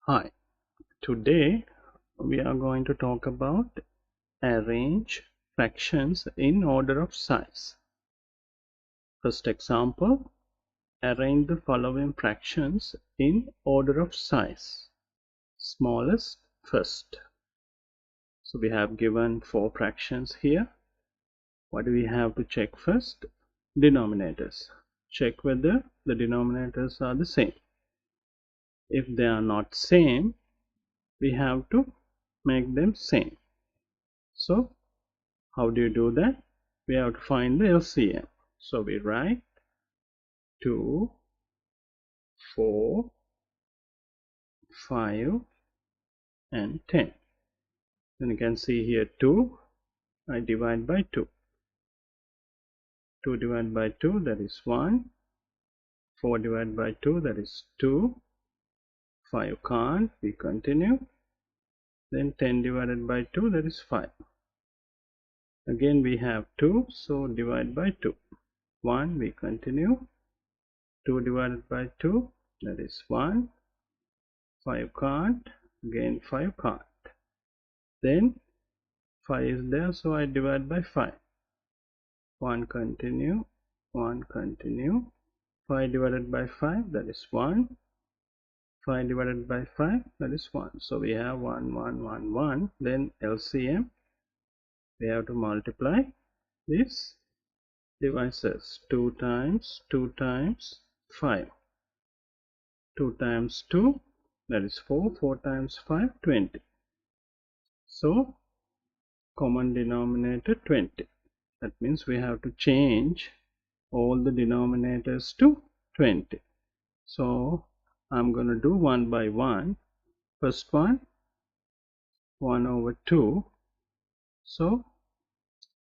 Hi, today we are going to talk about arrange fractions in order of size. First example, arrange the following fractions in order of size. Smallest first. So we have given 4 fractions here. What do we have to check first? Denominators. Check whether the denominators are the same. If they are not same, we have to make them same. So how do you do that? We have to find the LCM. So we write 2, 4, 5 and 10. Then you can see here 2, I divide by 2. 2 divided by 2, that is 1. 4 divided by 2, that is 2. 5 can't, we continue. Then 10 divided by 2, that is 5. Again we have 2, so divide by 2. 1, we continue. 2 divided by 2, that is 1. 5 can't, again 5 can't. Then 5 is there, so I divide by 5. 1 continue, 1 continue. 5 divided by 5, that is 1. 5 divided by 5, that is 1. So we have 1, 1, 1, 1. Then LCM, we have to multiply these divisors. 2 times 2 times 5. 2 times 2, that is 4. 4 times 5, 20. So common denominator 20. That means we have to change all the denominators to 20. So I'm going to do one by one. First one, 1 over 2. So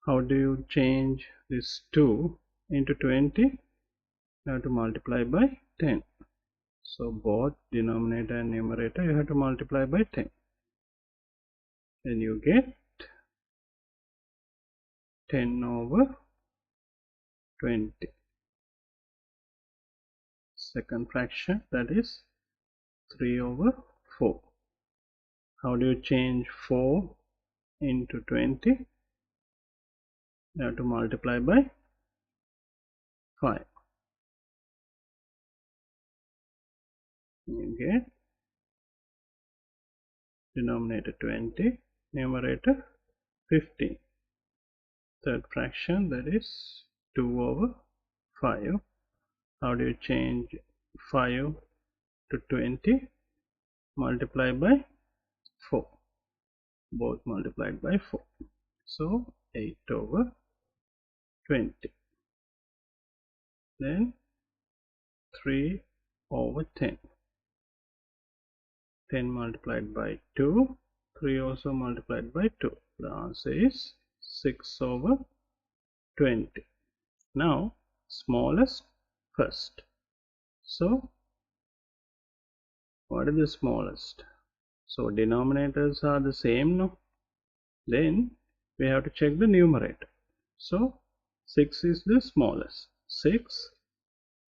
how do you change this 2 into 20? You have to multiply by 10. So both denominator and numerator you have to multiply by 10. Then you get 10 over 20. Second fraction, that is 3 over 4. How do you change 4 into 20? You have to multiply by 5. You get denominator 20, numerator 15. Third fraction, that is 2 over 5. How do you change 5 to 20? Multiply by 4. Both multiplied by 4. So 8 over 20. Then 3 over 10. 10 multiplied by 2. 3 also multiplied by 2. The answer is 6 over 20. Now smallest first. So what is the smallest? So denominators are the same, no? Then we have to check the numerator. So 6 is the smallest. 6,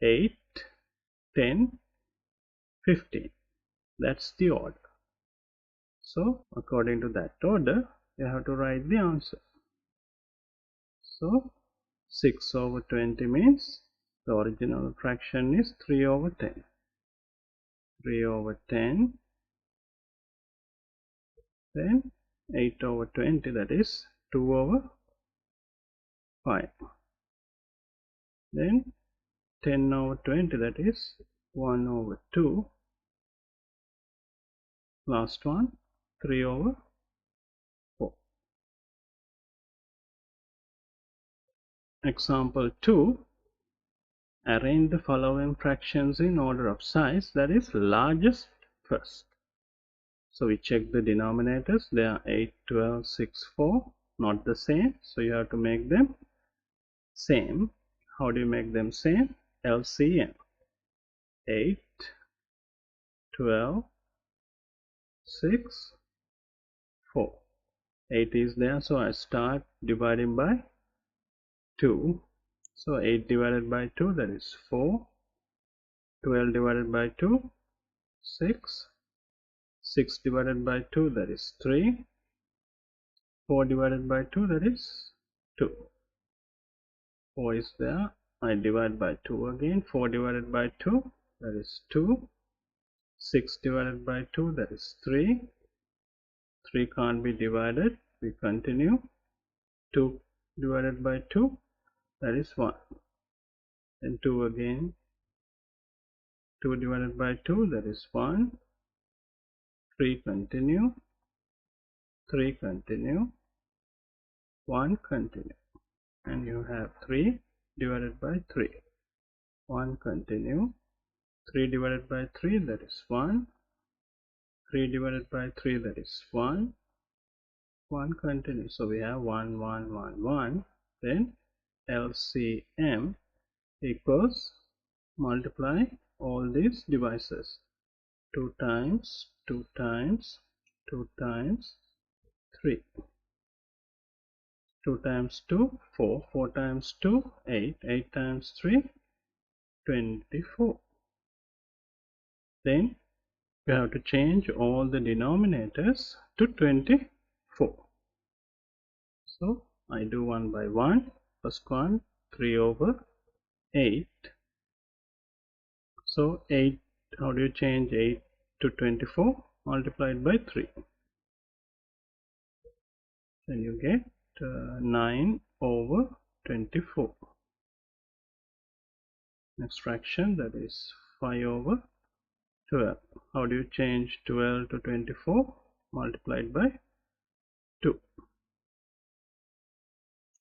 8, 10, 15. That's the order. So according to that order, you have to write the answer. So 6 over 20 means the original fraction is 3 over 10. 3 over 10. Then 8 over 20, that is 2 over 5. Then 10 over 20, that is 1 over 2. Last one, 3 over 4. Example 2. Arrange the following fractions in order of size, that is largest first. So we check the denominators. They are 8, 12, 6, 4. Not the same. So you have to make them same. How do you make them same? LCM. 8, 12, 6, 4. 8 is there, so I start dividing by 2. So 8 divided by 2, that is 4. 12 divided by 2, 6. 6 divided by 2, that is 3. 4 divided by 2, that is 2. 4 is there. I divide by 2 again. 4 divided by 2, that is 2. 6 divided by 2, that is 3. 3 can't be divided. We continue. 2 divided by 2, that is 1. Then 2 again. 2 divided by 2, that is 1. 3 continue. 3 continue. 1 continue. And you have 3 divided by 3. 1 continue. 3 divided by 3, that is 1. 3 divided by 3, that is 1. 1 continue. So we have 1, 1, 1, 1. Then LCM equals, multiply all these divisors. 2 times, 2 times, 2 times 3. 2 times 2, 4. 4 times 2, 8. 8 times 3, 24. Then you have to change all the denominators to 24. So I do one by one. First one, 3 over 8. So 8, how do you change 8 to 24? Multiplied by 3. Then you get 9 over 24. Next fraction, that is 5 over 12. How do you change 12 to 24? Multiplied by 2.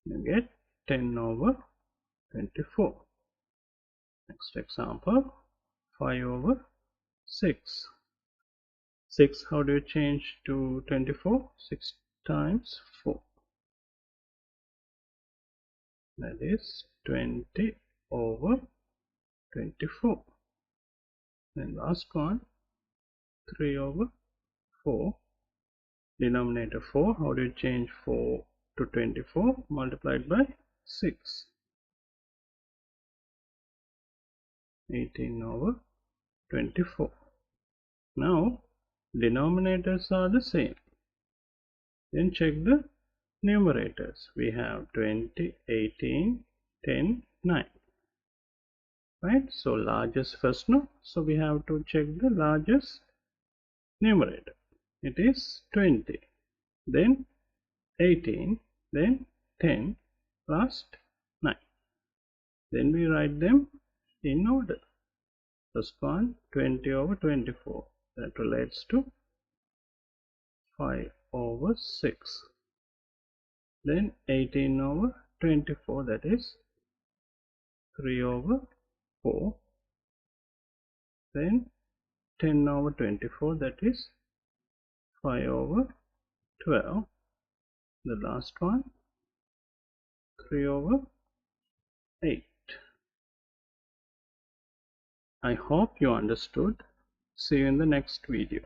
You get 10 over 24. Next example, 5 over 6. 6, how do you change to 24? 6 times 4. That is 20 over 24. Then last one, 3 over 4. Denominator 4. How do you change 4 to 24? Multiplied by 6. 18 over 24. Now denominators are the same. Then check the numerators. We have 20, 18, 10, 9. Right? So largest first, no? So we have to check the largest numerator. It is 20. Then 18. Then 10. Last 9. Then we write them in order. First one, 20 over 24. That relates to 5 over 6. Then 18 over 24. That is 3 over 4. Then 10 over 24. That is 5 over 12. The last one, 3 over 8. I hope you understood. See you in the next video.